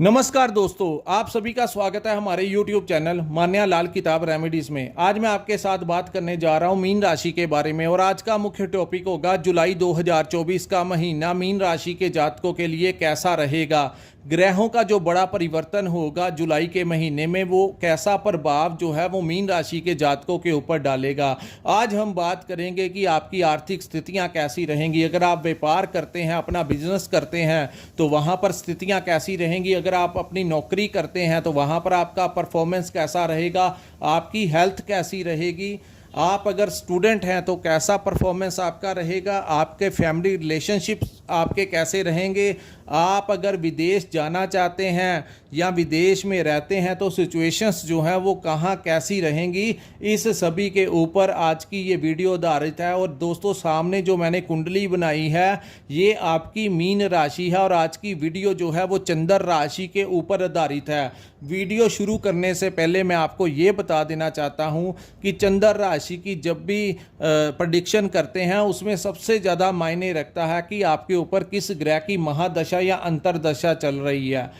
नमस्कार दोस्तों, आप सभी का स्वागत है हमारे YouTube चैनल मान्या लाल किताब रेमेडीज में। आज मैं आपके साथ बात करने जा रहा हूं मीन राशि के बारे में और आज का मुख्य टॉपिक होगा जुलाई 2024 का महीना मीन राशि के जातकों के लिए कैसा रहेगा। ग्रहों का जो बड़ा परिवर्तन होगा जुलाई के महीने में, वो कैसा प्रभाव जो है वो मीन राशि के जातकों के ऊपर डालेगा। आज हम बात करेंगे कि आपकी आर्थिक स्थितियां कैसी रहेंगी। अगर आप व्यापार करते हैं, अपना बिजनेस करते हैं तो वहां पर स्थितियां कैसी रहेंगी। अगर आप अपनी नौकरी करते हैं तो वहां पर आपका परफॉर्मेंस कैसा रहेगा, आपकी हेल्थ कैसी रहेगी। आप अगर स्टूडेंट हैं तो कैसा परफॉर्मेंस आपका रहेगा, आपके फैमिली रिलेशनशिप्स आपके कैसे रहेंगे। आप अगर विदेश जाना चाहते हैं या विदेश में रहते हैं तो सिचुएशंस जो हैं वो कहाँ कैसी रहेंगी, इस सभी के ऊपर आज की ये वीडियो आधारित है। और दोस्तों, सामने जो मैंने कुंडली बनाई है ये आपकी मीन राशि है और आज की वीडियो जो है वो चंद्र राशि के ऊपर आधारित है। वीडियो शुरू करने से पहले मैं आपको ये बता देना चाहता हूँ कि चंद्र राशि की जब भी प्रेडिक्शन करते हैं उसमें सबसे ज़्यादा मायने रखता है कि आपके ऊपर किस ग्रह की महादशा या अंतरदशा चल रही है।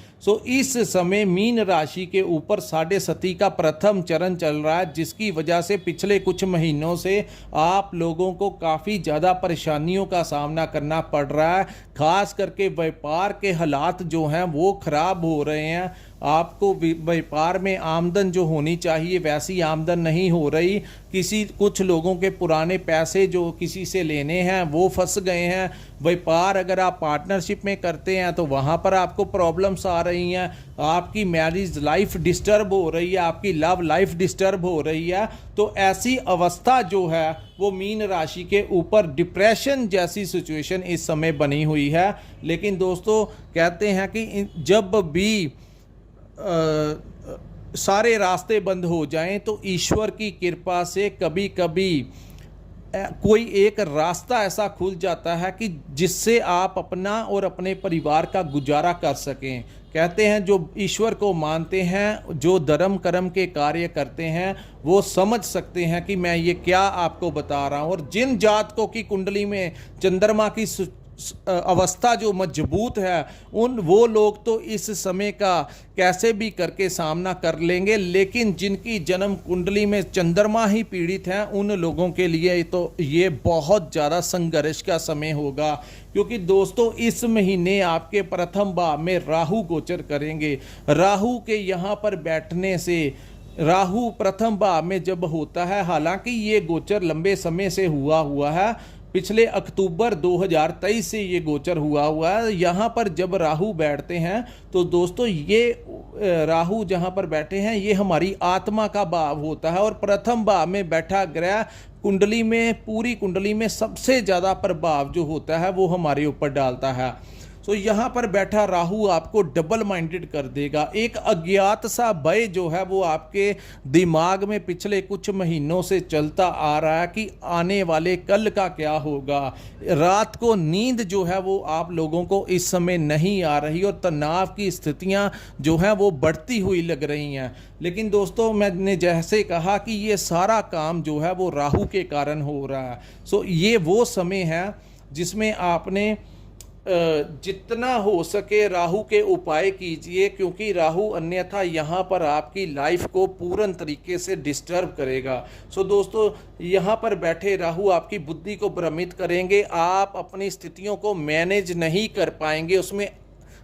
इस समय मीन राशि के ऊपर साढ़े सती का प्रथम चरण चल रहा है, जिसकी वजह से पिछले कुछ महीनों से आप लोगों को काफ़ी ज़्यादा परेशानियों का सामना करना पड़ रहा है। खास करके व्यापार के हालात जो हैं वो ख़राब हो रहे हैं। आपको व्यापार में आमदन जो होनी चाहिए वैसी आमदन नहीं हो रही। कुछ लोगों के पुराने पैसे जो किसी से लेने हैं वो फंस गए हैं। व्यापार अगर आप पार्टनरशिप में करते हैं तो वहाँ पर आपको प्रॉब्लम्स आ रही हैं। आपकी मैरिज लाइफ डिस्टर्ब हो रही है, आपकी लव लाइफ डिस्टर्ब हो रही है। तो ऐसी अवस्था जो है वो मीन राशि के ऊपर डिप्रेशन जैसी सिचुएशन इस समय बनी हुई है। लेकिन दोस्तों, कहते हैं कि जब भी सारे रास्ते बंद हो जाएं तो ईश्वर की कृपा से कभी कभी कोई एक रास्ता ऐसा खुल जाता है कि जिससे आप अपना और अपने परिवार का गुजारा कर सकें। कहते हैं जो ईश्वर को मानते हैं, जो धर्म कर्म के कार्य करते हैं, वो समझ सकते हैं कि मैं ये क्या आपको बता रहा हूँ। और जिन जातकों की कुंडली में चंद्रमा की अवस्था जो मजबूत है, वो लोग तो इस समय का कैसे भी करके सामना कर लेंगे। लेकिन जिनकी जन्म कुंडली में चंद्रमा ही पीड़ित हैं, उन लोगों के लिए तो ये बहुत ज़्यादा संघर्ष का समय होगा। क्योंकि दोस्तों, इस महीने आपके प्रथम भाव में राहु गोचर करेंगे। राहु के यहाँ पर बैठने से, राहु प्रथम भाव में जब होता है, हालांकि ये गोचर लंबे समय से हुआ है, पिछले अक्टूबर 2023 से ये गोचर हुआ है। यहाँ पर जब राहु बैठते हैं तो दोस्तों, ये राहु जहाँ पर बैठे हैं ये हमारी आत्मा का भाव होता है। और प्रथम भाव में बैठा ग्रह कुंडली में, पूरी कुंडली में सबसे ज़्यादा प्रभाव जो होता है वो हमारे ऊपर डालता है। यहाँ पर बैठा राहु आपको डबल माइंडेड कर देगा। एक अज्ञात सा भय जो है वो आपके दिमाग में पिछले कुछ महीनों से चलता आ रहा है कि आने वाले कल का क्या होगा। रात को नींद जो है वो आप लोगों को इस समय नहीं आ रही और तनाव की स्थितियां जो हैं वो बढ़ती हुई लग रही हैं। लेकिन दोस्तों, मैंने जैसे कहा कि ये सारा काम जो है वो राहु के कारण हो रहा है। ये वो समय है जिसमें आपने जितना हो सके राहु के उपाय कीजिए, क्योंकि राहु अन्यथा यहाँ पर आपकी लाइफ को पूर्ण तरीके से डिस्टर्ब करेगा। दोस्तों, यहाँ पर बैठे राहु आपकी बुद्धि को भ्रमित करेंगे। आप अपनी स्थितियों को मैनेज नहीं कर पाएंगे, उसमें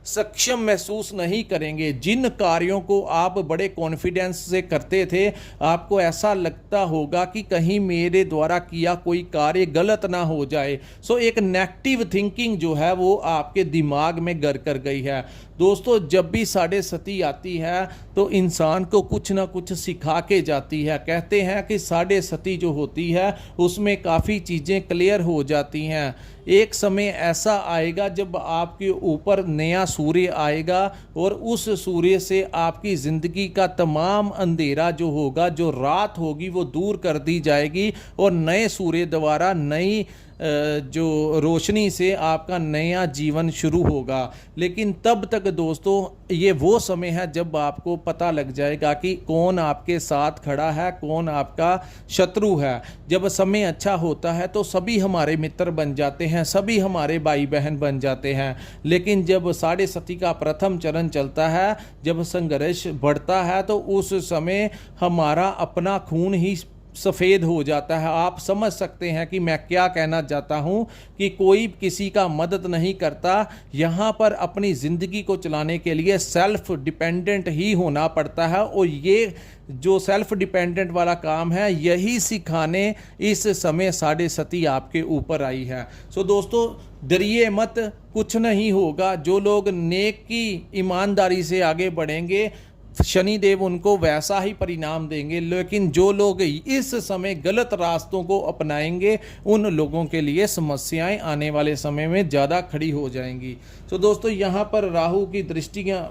सक्षम महसूस नहीं करेंगे। जिन कार्यों को आप बड़े कॉन्फिडेंस से करते थे, आपको ऐसा लगता होगा कि कहीं मेरे द्वारा किया कोई कार्य गलत ना हो जाए। एक नेगेटिव थिंकिंग जो है वो आपके दिमाग में घर कर गई है। दोस्तों, जब भी साढ़े सती आती है तो इंसान को कुछ ना कुछ सिखा के जाती है। कहते हैं कि साढ़े सती जो होती है उसमें काफ़ी चीज़ें क्लियर हो जाती हैं। एक समय ऐसा आएगा जब आपके ऊपर नया सूर्य आएगा और उस सूर्य से आपकी ज़िंदगी का तमाम अंधेरा जो होगा, जो रात होगी, वो दूर कर दी जाएगी और नए सूर्य द्वारा नई जो रोशनी से आपका नया जीवन शुरू होगा। लेकिन तब तक दोस्तों ये वो समय है जब आपको पता लग जाएगा कि कौन आपके साथ खड़ा है, कौन आपका शत्रु है। जब समय अच्छा होता है तो सभी हमारे मित्र बन जाते हैं, सभी हमारे भाई बहन बन जाते हैं। लेकिन जब साढ़े सती का प्रथम चरण चलता है, जब संघर्ष बढ़ता है, तो उस समय हमारा अपना खून ही सफ़ेद हो जाता है। आप समझ सकते हैं कि मैं क्या कहना चाहता हूं कि कोई किसी का मदद नहीं करता। यहाँ पर अपनी ज़िंदगी को चलाने के लिए सेल्फ डिपेंडेंट ही होना पड़ता है, और ये जो सेल्फ डिपेंडेंट वाला काम है यही सिखाने इस समय साढ़े सती आपके ऊपर आई है। सो दोस्तों डरिए मत, कुछ नहीं होगा। जो लोग नेक की ईमानदारी से आगे बढ़ेंगे शनिदेव उनको वैसा ही परिणाम देंगे। लेकिन जो लोग इस समय गलत रास्तों को अपनाएंगे उन लोगों के लिए समस्याएं आने वाले समय में ज़्यादा खड़ी हो जाएंगी। तो दोस्तों यहाँ पर राहु की दृष्टियाँ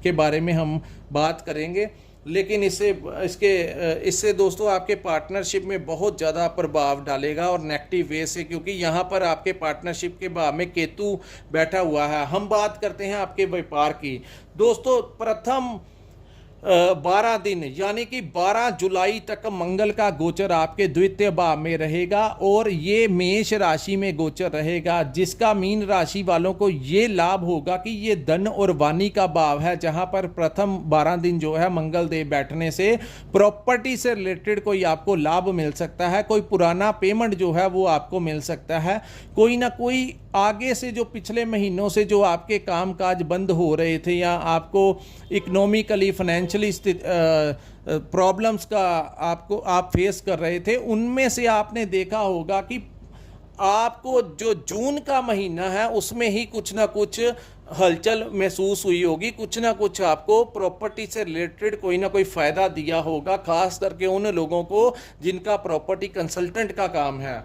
के बारे में हम बात करेंगे, लेकिन इससे दोस्तों आपके पार्टनरशिप में बहुत ज़्यादा प्रभाव डालेगा और नेगेटिव वे से, क्योंकि यहाँ पर आपके पार्टनरशिप के भाव में केतु बैठा हुआ है। हम बात करते हैं आपके व्यापार की। दोस्तों प्रथम 12 दिन यानी कि 12 जुलाई तक मंगल का गोचर आपके द्वितीय भाव में रहेगा, और ये मेष राशि में गोचर रहेगा, जिसका मीन राशि वालों को ये लाभ होगा कि ये धन और वाणी का भाव है, जहां पर प्रथम 12 दिन जो है मंगल देव बैठने से प्रॉपर्टी से रिलेटेड कोई आपको लाभ मिल सकता है। कोई पुराना पेमेंट जो है वो आपको मिल सकता है। कोई ना कोई आगे से जो पिछले महीनों से जो आपके कामकाज बंद हो रहे थे या आपको इकोनॉमिकली फाइनेंशियली प्रॉब्लम्स का आप फेस कर रहे थे, उनमें से आपने देखा होगा कि आपको जो जून का महीना है उसमें ही कुछ ना कुछ हलचल महसूस हुई होगी, कुछ ना कुछ आपको प्रॉपर्टी से रिलेटेड कोई ना कोई फ़ायदा दिया होगा, खास करके उन लोगों को जिनका प्रॉपर्टी कंसल्टेंट का काम है।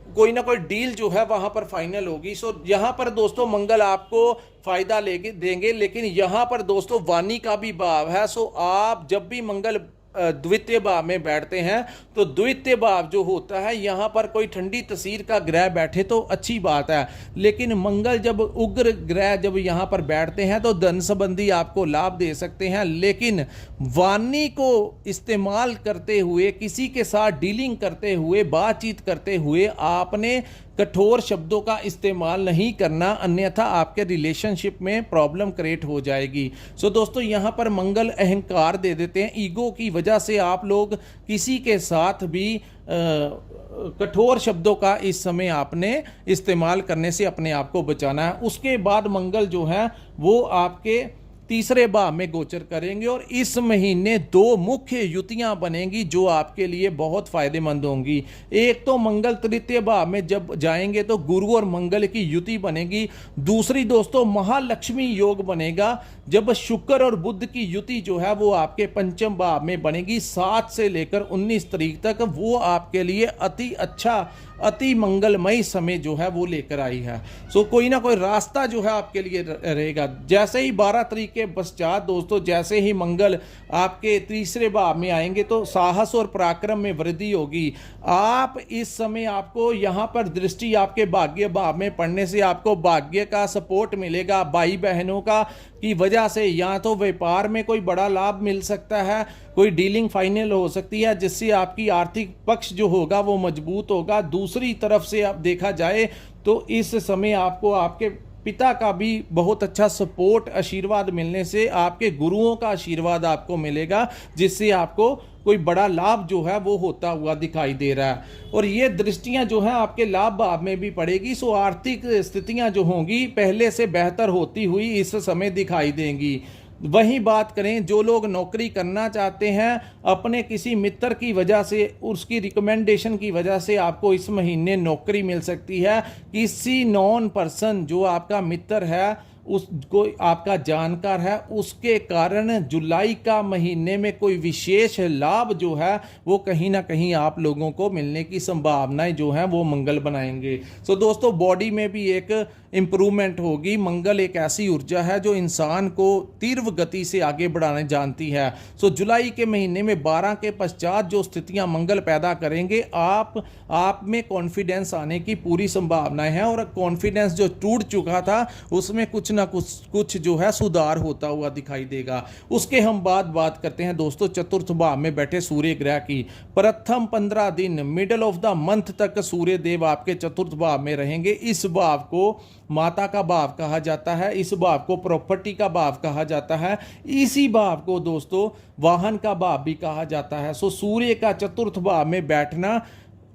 कोई ना कोई डील जो है वहां पर फाइनल होगी। सो यहाँ पर दोस्तों मंगल आपको फायदा देंगे, लेकिन यहाँ पर दोस्तों वाणी का भी भाव है। सो आप जब भी मंगल द्वितीय भाव में बैठते हैं तो द्वितीय भाव जो होता है यहाँ पर कोई ठंडी तस्वीर का ग्रह बैठे तो अच्छी बात है, लेकिन मंगल जब उग्र ग्रह जब यहाँ पर बैठते हैं तो धन संबंधी आपको लाभ दे सकते हैं। लेकिन वाणी को इस्तेमाल करते हुए, किसी के साथ डीलिंग करते हुए, बातचीत करते हुए आपने कठोर शब्दों का इस्तेमाल नहीं करना, अन्यथा आपके रिलेशनशिप में प्रॉब्लम क्रिएट हो जाएगी। सो दोस्तों यहाँ पर मंगल अहंकार दे देते हैं। ईगो की वजह से आप लोग किसी के साथ भी कठोर शब्दों का इस समय आपने इस्तेमाल करने से अपने आप को बचाना है। उसके बाद मंगल जो है वो आपके तीसरे भाव में गोचर करेंगे, और इस महीने 2 मुख्य युतियां बनेंगी जो आपके लिए बहुत फायदेमंद होंगी। एक तो मंगल तृतीय भाव में जब जाएंगे तो गुरु और मंगल की युति बनेगी। दूसरी दोस्तों महालक्ष्मी योग बनेगा जब शुक्र और बुध की युति जो है वो आपके पंचम भाव में बनेगी। 7 से लेकर 19 तारीख तक वो आपके लिए अति अच्छा, अति मंगलमय समय जो है वो लेकर आई है। सो कोई ना कोई रास्ता जो है आपके लिए रहेगा। जैसे ही 12 तारीख के पश्चात दोस्तों, जैसे ही मंगल आपके तीसरे भाव में आएंगे तो साहस और पराक्रम में वृद्धि होगी। आप इस समय आपको यहाँ पर दृष्टि आपके भाग्य भाव में पड़ने से आपको भाग्य का सपोर्ट मिलेगा। भाई बहनों का की वजह से या तो व्यापार में कोई बड़ा लाभ मिल सकता है, कोई डीलिंग फाइनल हो सकती है जिससे आपकी आर्थिक पक्ष जो होगा वो मजबूत होगा। दूसरी तरफ से आप देखा जाए तो इस समय आपको आपके पिता का भी बहुत अच्छा सपोर्ट, आशीर्वाद मिलने से आपके गुरुओं का आशीर्वाद आपको मिलेगा, जिससे आपको कोई बड़ा लाभ जो है वो होता हुआ दिखाई दे रहा है। और ये दृष्टियां जो है आपके लाभ भाव में भी पड़ेगी। सो आर्थिक स्थितियां जो होंगी पहले से बेहतर होती हुई इस समय दिखाई देंगी। वहीं बात करें जो लोग नौकरी करना चाहते हैं, अपने किसी मित्र की वजह से, उसकी रिकमेंडेशन की वजह से आपको इस महीने नौकरी मिल सकती है। किसी नॉन पर्सन जो आपका मित्र है उसको आपका जानकार है, उसके कारण जुलाई का महीने में कोई विशेष लाभ जो है वो कहीं ना कहीं आप लोगों को मिलने की संभावनाएं जो है वो मंगल बनाएंगे। सो दोस्तों, बॉडी में भी एक इम्प्रूवमेंट होगी। मंगल एक ऐसी ऊर्जा है जो इंसान को तीव्र गति से आगे बढ़ाने जानती है। सो जुलाई के महीने में 12 के पश्चात जो स्थितियां मंगल पैदा करेंगे, आप में कॉन्फिडेंस आने की पूरी संभावनाएं हैं, और कॉन्फिडेंस जो टूट चुका था उसमें कुछ ना कुछ जो है सुधार होता हुआ दिखाई देगा। उसके हम बात करते हैं दोस्तों चतुर्थ भाव में बैठे सूर्य ग्रह की। प्रथम 15 दिन मिडल ऑफ द मंथ तक सूर्य देव आपके चतुर्थ भाव में रहेंगे। इस भाव को माता का भाव कहा जाता है, इस भाव को प्रॉपर्टी का भाव कहा जाता है, इसी भाव को दोस्तों वाहन का भाव भी कहा जाता है। सो सूर्य का चतुर्थ भाव में बैठना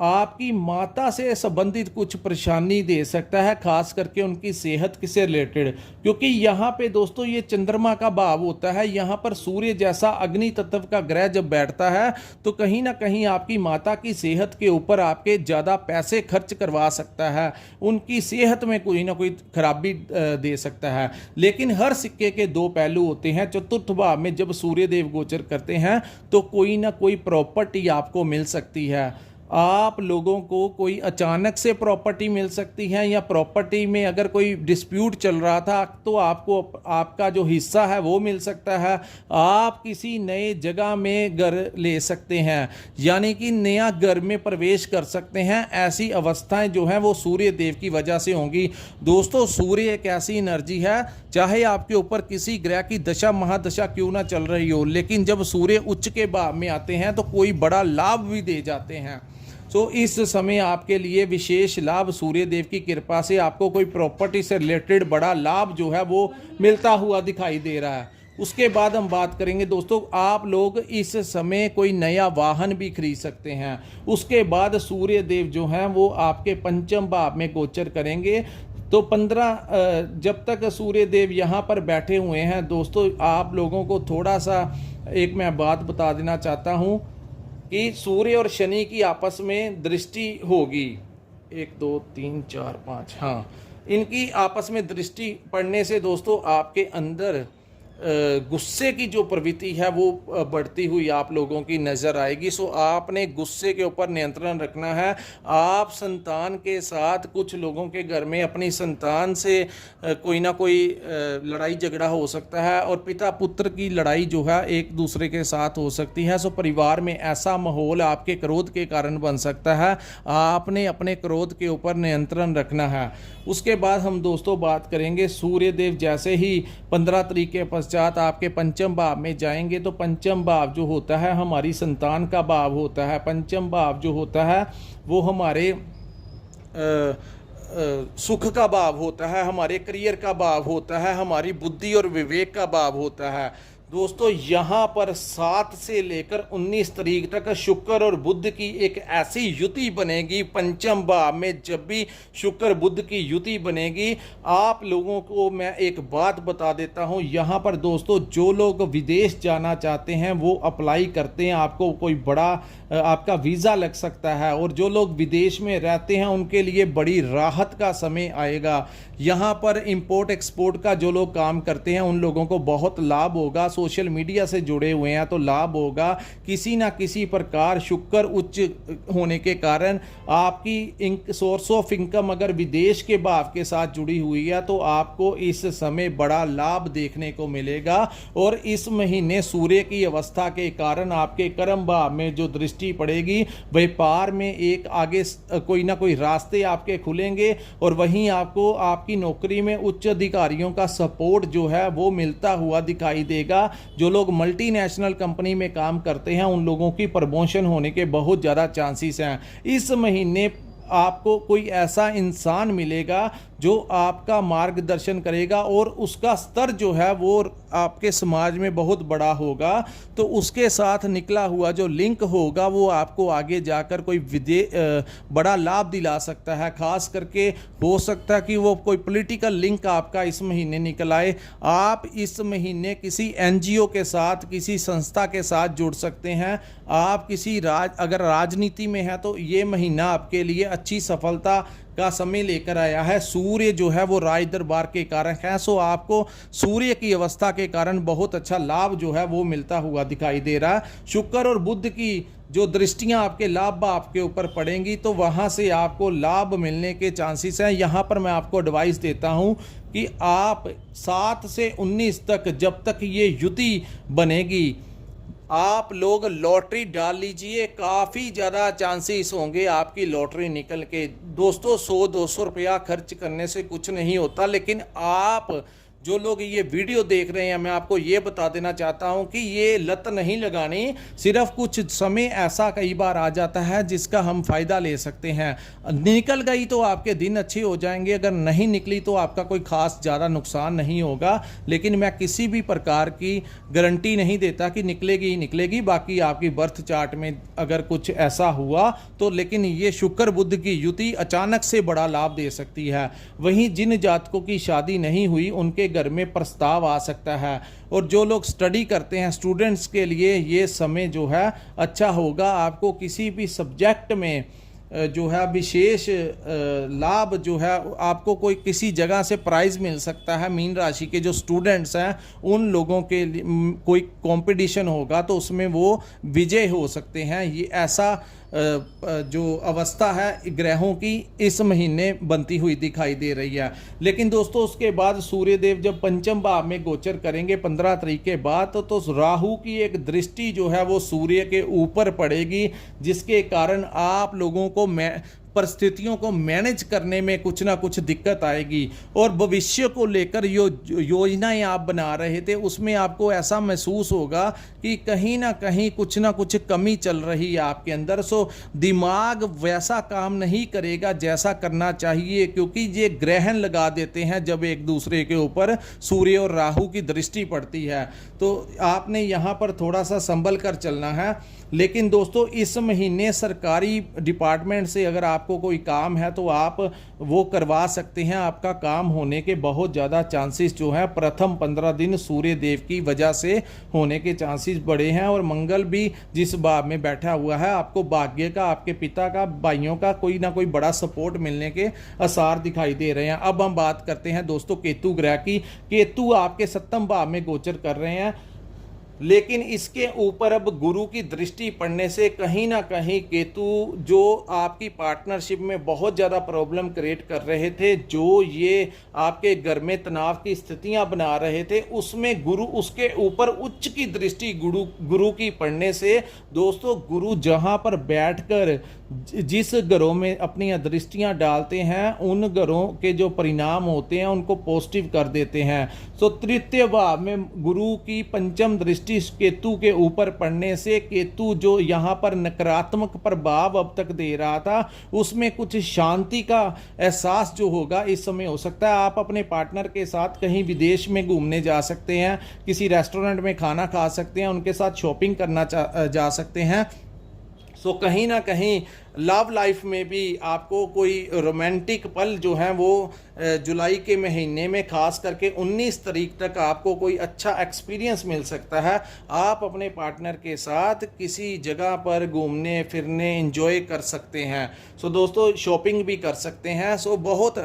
आपकी माता से संबंधित कुछ परेशानी दे सकता है, खास करके उनकी सेहत से रिलेटेड, क्योंकि यहाँ पे दोस्तों ये चंद्रमा का भाव होता है। यहाँ पर सूर्य जैसा अग्नि तत्व का ग्रह जब बैठता है तो कहीं ना कहीं आपकी माता की सेहत के ऊपर आपके ज़्यादा पैसे खर्च करवा सकता है, उनकी सेहत में कोई ना कोई खराबी दे सकता है। लेकिन हर सिक्के के दो पहलू होते हैं। चतुर्थ भाव में जब सूर्य देव गोचर करते हैं तो कोई ना कोई प्रॉपर्टी आपको मिल सकती है। आप लोगों को कोई अचानक से प्रॉपर्टी मिल सकती है, या प्रॉपर्टी में अगर कोई डिस्प्यूट चल रहा था तो आपको आपका जो हिस्सा है वो मिल सकता है। आप किसी नए जगह में घर ले सकते हैं, यानी कि नया घर में प्रवेश कर सकते हैं। ऐसी अवस्थाएं जो हैं वो सूर्य देव की वजह से होंगी। दोस्तों, सूर्य एक ऐसी एनर्जी है, चाहे आपके ऊपर किसी ग्रह की दशा महादशा क्यों ना चल रही हो, लेकिन जब सूर्य उच्च के भाव में आते हैं तो कोई बड़ा लाभ भी दे जाते हैं। सो इस समय आपके लिए विशेष लाभ सूर्य देव की कृपा से आपको कोई प्रॉपर्टी से रिलेटेड बड़ा लाभ जो है वो मिलता हुआ दिखाई दे रहा है। उसके बाद हम बात करेंगे दोस्तों, आप लोग इस समय कोई नया वाहन भी खरीद सकते हैं। उसके बाद सूर्य देव जो हैं वो आपके पंचम भाव में गोचर करेंगे। तो 15 जब तक सूर्य देव यहाँ पर बैठे हुए हैं दोस्तों, आप लोगों को थोड़ा सा एक मैं बात बता देना चाहता हूँ कि सूर्य और शनि की आपस में दृष्टि होगी। 1 2 3 4 5, हाँ, इनकी आपस में दृष्टि पड़ने से दोस्तों आपके अंदर गुस्से की जो प्रवृत्ति है वो बढ़ती हुई आप लोगों की नज़र आएगी। सो आपने गुस्से के ऊपर नियंत्रण रखना है। आप संतान के साथ, कुछ लोगों के घर में अपनी संतान से कोई ना कोई लड़ाई झगड़ा हो सकता है, और पिता पुत्र की लड़ाई जो है एक दूसरे के साथ हो सकती है। सो परिवार में ऐसा माहौल आपके क्रोध के कारण बन सकता है। आपने अपने क्रोध के ऊपर नियंत्रण रखना है। उसके बाद हम दोस्तों बात करेंगे, सूर्य देव जैसे ही 15 तारीख के पश्चात आपके पंचम भाव में जाएंगे तो पंचम भाव जो होता है हमारी संतान का भाव होता है। पंचम भाव जो होता है वो हमारे सुख का भाव होता है, हमारे करियर का भाव होता है, हमारी बुद्धि और विवेक का भाव होता है। दोस्तों, यहाँ पर 7 से लेकर 19 तारीख तक शुक्र और बुध की एक ऐसी युति बनेगी। पंचम भाव में जब भी शुक्र बुध की युति बनेगी, आप लोगों को मैं एक बात बता देता हूँ। यहाँ पर दोस्तों जो लोग विदेश जाना चाहते हैं वो अप्लाई करते हैं, आपको कोई बड़ा आपका वीज़ा लग सकता है, और जो लोग विदेश में रहते हैं उनके लिए बड़ी राहत का समय आएगा। यहाँ पर इंपोर्ट एक्सपोर्ट का जो लोग काम करते हैं उन लोगों को बहुत लाभ होगा। सोशल मीडिया से जुड़े हुए हैं तो लाभ होगा। किसी ना किसी प्रकार शुक्र उच्च होने के कारण आपकी सोर्स ऑफ इनकम अगर विदेश के भाव के साथ जुड़ी हुई है तो आपको इस समय बड़ा लाभ देखने को मिलेगा। और इस महीने सूर्य की अवस्था के कारण आपके कर्म भाव में जो दृष्टि पड़ेगी, व्यापार में एक आगे कोई ना कोई रास्ते आपके खुलेंगे, और वहीं आपको आपकी नौकरी में उच्च अधिकारियों का सपोर्ट जो है वो मिलता हुआ दिखाई देगा। जो लोग मल्टीनेशनल कंपनी में काम करते हैं उन लोगों की प्रमोशन होने के बहुत ज़्यादा चांसेस हैं। इस महीने आपको कोई ऐसा इंसान मिलेगा जो आपका मार्गदर्शन करेगा और उसका स्तर जो है वो आपके समाज में बहुत बड़ा होगा। तो उसके साथ निकला हुआ जो लिंक होगा वो आपको आगे जाकर कोई बड़ा लाभ दिला सकता है। खास करके हो सकता है कि वो कोई पॉलिटिकल लिंक आपका इस महीने निकल आए। आप इस महीने किसी एनजीओ के साथ, किसी संस्था के साथ जुड़ सकते हैं। आप किसी अगर राजनीति में है तो ये महीना आपके लिए अच्छी सफलता का समय लेकर आया है। सूर्य जो है वो राज दरबार के कारक है, सो आपको सूर्य की अवस्था के कारण बहुत अच्छा लाभ जो है वो मिलता हुआ दिखाई दे रहा है। शुक्र और बुध की जो दृष्टियां आपके लाभ आपके ऊपर पड़ेंगी तो वहां से आपको लाभ मिलने के चांसेस हैं। यहां पर मैं आपको एडवाइस देता हूं कि आप 7 से 19 तक, जब तक ये युति बनेगी, आप लोग लॉटरी डाल लीजिए। काफ़ी ज़्यादा चांसेस होंगे आपकी लॉटरी निकल के। दोस्तों 100-200 रुपया खर्च करने से कुछ नहीं होता, लेकिन आप जो लोग ये वीडियो देख रहे हैं, मैं आपको ये बता देना चाहता हूं कि ये लत नहीं लगानी। सिर्फ कुछ समय ऐसा कई बार आ जाता है जिसका हम फ़ायदा ले सकते हैं। निकल गई तो आपके दिन अच्छे हो जाएंगे, अगर नहीं निकली तो आपका कोई ख़ास ज़्यादा नुकसान नहीं होगा। लेकिन मैं किसी भी प्रकार की गारंटी नहीं देता कि निकलेगी ही निकलेगी। बाकी आपकी बर्थ चार्ट में अगर कुछ ऐसा हुआ तो, लेकिन ये शुक्र बुध की युति अचानक से बड़ा लाभ दे सकती है। वहीं जिन जातकों की शादी नहीं हुई उनके घर में प्रस्ताव आ सकता है। और जो लोग स्टडी करते हैं, स्टूडेंट्स के लिए ये समय जो है अच्छा होगा। आपको किसी भी सब्जेक्ट में जो है विशेष लाभ जो है, आपको कोई किसी जगह से प्राइज़ मिल सकता है। मीन राशि के जो स्टूडेंट्स हैं उन लोगों के लिए कोई कंपटीशन होगा तो उसमें वो विजय हो सकते हैं। ये ऐसा जो अवस्था है ग्रहों की इस महीने बनती हुई दिखाई दे रही है। लेकिन दोस्तों उसके बाद सूर्यदेव जब पंचम भाव में गोचर करेंगे 15 तारीख के बाद, तो राहु की एक दृष्टि जो है वो सूर्य के ऊपर पड़ेगी, जिसके कारण आप लोगों को परिस्थितियों को मैनेज करने में कुछ ना कुछ दिक्कत आएगी। और भविष्य को लेकर योजनाएं आप बना रहे थे उसमें आपको ऐसा महसूस होगा कि कहीं ना कुछ कमी चल रही है आपके अंदर। सो दिमाग वैसा काम नहीं करेगा जैसा करना चाहिए, क्योंकि ये ग्रहण लगा देते हैं जब एक दूसरे के ऊपर सूर्य और राहु की दृष्टि पड़ती है। तो आपने यहाँ पर थोड़ा सा संभल कर चलना है। लेकिन दोस्तों इस महीने सरकारी डिपार्टमेंट से अगर आपको कोई काम है तो आप वो करवा सकते हैं। आपका काम होने के बहुत ज़्यादा चांसेस जो है प्रथम 15 दिन सूर्य देव की वजह से होने के चांसेस बड़े हैं। और मंगल भी जिस भाव में बैठा हुआ है, आपको भाग्य का, आपके पिता का, भाइयों का कोई ना कोई बड़ा सपोर्ट मिलने के आसार दिखाई दे रहे हैं। अब हम बात करते हैं दोस्तों केतु ग्रह की। केतु आपके 7वें भाव में गोचर कर रहे हैं, लेकिन इसके ऊपर अब गुरु की दृष्टि पड़ने से कहीं ना कहीं केतु जो आपकी पार्टनरशिप में बहुत ज़्यादा प्रॉब्लम क्रिएट कर रहे थे, जो ये आपके घर में तनाव की स्थितियां बना रहे थे, उसमें गुरु उसके ऊपर उच्च की दृष्टि गुरु की पड़ने से दोस्तों गुरु जहां पर बैठकर जिस घरों में अपनी दृष्टियां डालते हैं उन घरों के जो परिणाम होते हैं उनको पॉजिटिव कर देते हैं। तो तृतीय भाव में गुरु की पंचम दृष्टि केतु के ऊपर पड़ने से केतु जो यहाँ पर नकारात्मक प्रभाव अब तक दे रहा था उसमें कुछ शांति का एहसास जो होगा इस समय हो सकता है। आप अपने पार्टनर के साथ कहीं विदेश में घूमने जा सकते हैं, किसी रेस्टोरेंट में खाना खा सकते हैं, उनके साथ शॉपिंग करना जा सकते हैं। सो कहीं ना कहीं लव लाइफ में भी आपको कोई रोमांटिक पल जो है वो जुलाई के महीने में खास करके 19 तारीख तक आपको कोई अच्छा एक्सपीरियंस मिल सकता है। आप अपने पार्टनर के साथ किसी जगह पर घूमने फिरने एंजॉय कर सकते हैं। सो दोस्तों शॉपिंग भी कर सकते हैं। सो बहुत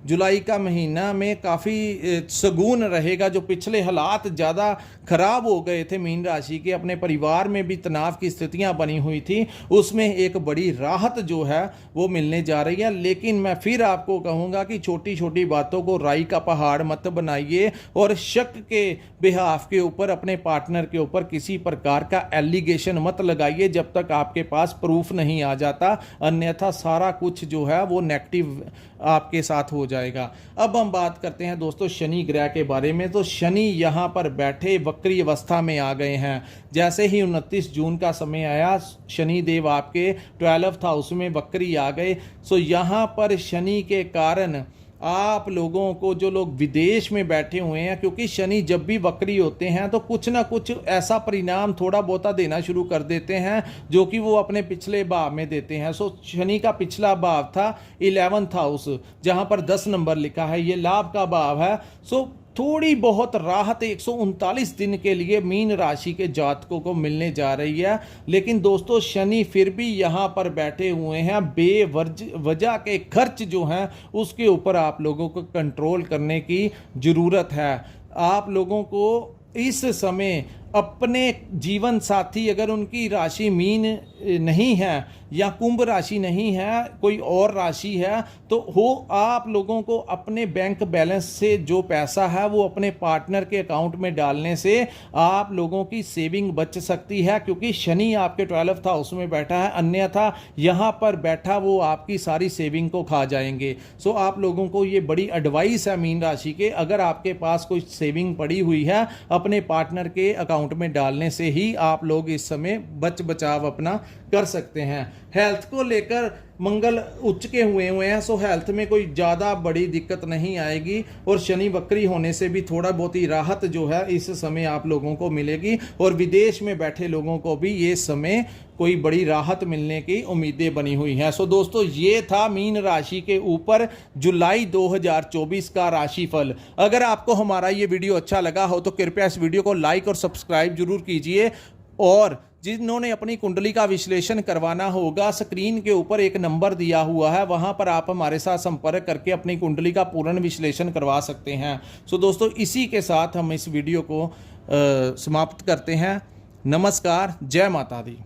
जुलाई का महीना में काफ़ी सुकून रहेगा। जो पिछले हालात ज़्यादा ख़राब हो गए थे मीन राशि के, अपने परिवार में भी तनाव की स्थितियां बनी हुई थी, उसमें एक बड़ी राहत जो है वो मिलने जा रही है। लेकिन मैं फिर आपको कहूँगा कि छोटी छोटी बातों को राई का पहाड़ मत बनाइए और शक के बिहाफ के ऊपर अपने पार्टनर के ऊपर किसी प्रकार का एलिगेशन मत लगाइए जब तक आपके पास प्रूफ नहीं आ जाता, अन्यथा सारा कुछ जो है वो नेगेटिव आपके साथ हो जाएगा। अब हम बात करते हैं दोस्तों शनि ग्रह के बारे में। तो शनि यहाँ पर बैठे वक्री अवस्था में आ गए हैं। जैसे ही 29 जून का समय आया शनि देव आपके 12th हाउस में वक्री आ गए। सो यहाँ पर शनि के कारण आप लोगों को, जो लोग विदेश में बैठे हुए हैं, क्योंकि शनि जब भी वक्री होते हैं तो कुछ ना कुछ ऐसा परिणाम थोड़ा बहुता देना शुरू कर देते हैं जो कि वो अपने पिछले भाव में देते हैं। सो शनि का पिछला भाव था 11th हाउस, जहां पर 10 नंबर लिखा है, ये लाभ का भाव है। सो थोड़ी बहुत राहत 139 दिन के लिए मीन राशि के जातकों को मिलने जा रही है। लेकिन दोस्तों शनि फिर भी यहाँ पर बैठे हुए हैं, बेवजह के खर्च जो हैं उसके ऊपर आप लोगों को कंट्रोल करने की ज़रूरत है। आप लोगों को इस समय अपने जीवन साथी अगर उनकी राशि मीन नहीं है या कुंभ राशि नहीं है, कोई और राशि है, तो आप लोगों को अपने बैंक बैलेंस से जो पैसा है वो अपने पार्टनर के अकाउंट में डालने से आप लोगों की सेविंग बच सकती है, क्योंकि शनि आपके 12th हाउस में बैठा है। अन्यथा यहाँ पर बैठा वो आपकी सारी सेविंग को खा जाएंगे। सो आप लोगों को ये बड़ी एडवाइस है मीन राशि के, अगर आपके पास कोई सेविंग पड़ी हुई है अपने पार्टनर के अकाउंट में डालने से ही आप लोग इस समय बचाव अपना कर सकते हैं। हेल्थ को लेकर मंगल उच्च के हुए हैं, सो हेल्थ में कोई ज़्यादा बड़ी दिक्कत नहीं आएगी और शनि वक्री होने से भी थोड़ा बहुत ही राहत जो है इस समय आप लोगों को मिलेगी। और विदेश में बैठे लोगों को भी ये समय कोई बड़ी राहत मिलने की उम्मीदें बनी हुई हैं। सो दोस्तों ये था मीन राशि के ऊपर जुलाई 2024 का राशिफल। अगर आपको हमारा ये वीडियो अच्छा लगा हो तो कृपया इस वीडियो को लाइक और सब्सक्राइब जरूर कीजिए। और जिन्होंने अपनी कुंडली का विश्लेषण करवाना होगा, स्क्रीन के ऊपर एक नंबर दिया हुआ है, वहां पर आप हमारे साथ संपर्क करके अपनी कुंडली का पूर्ण विश्लेषण करवा सकते हैं। सो दोस्तों इसी के साथ हम इस वीडियो को समाप्त करते हैं। नमस्कार, जय माता दी।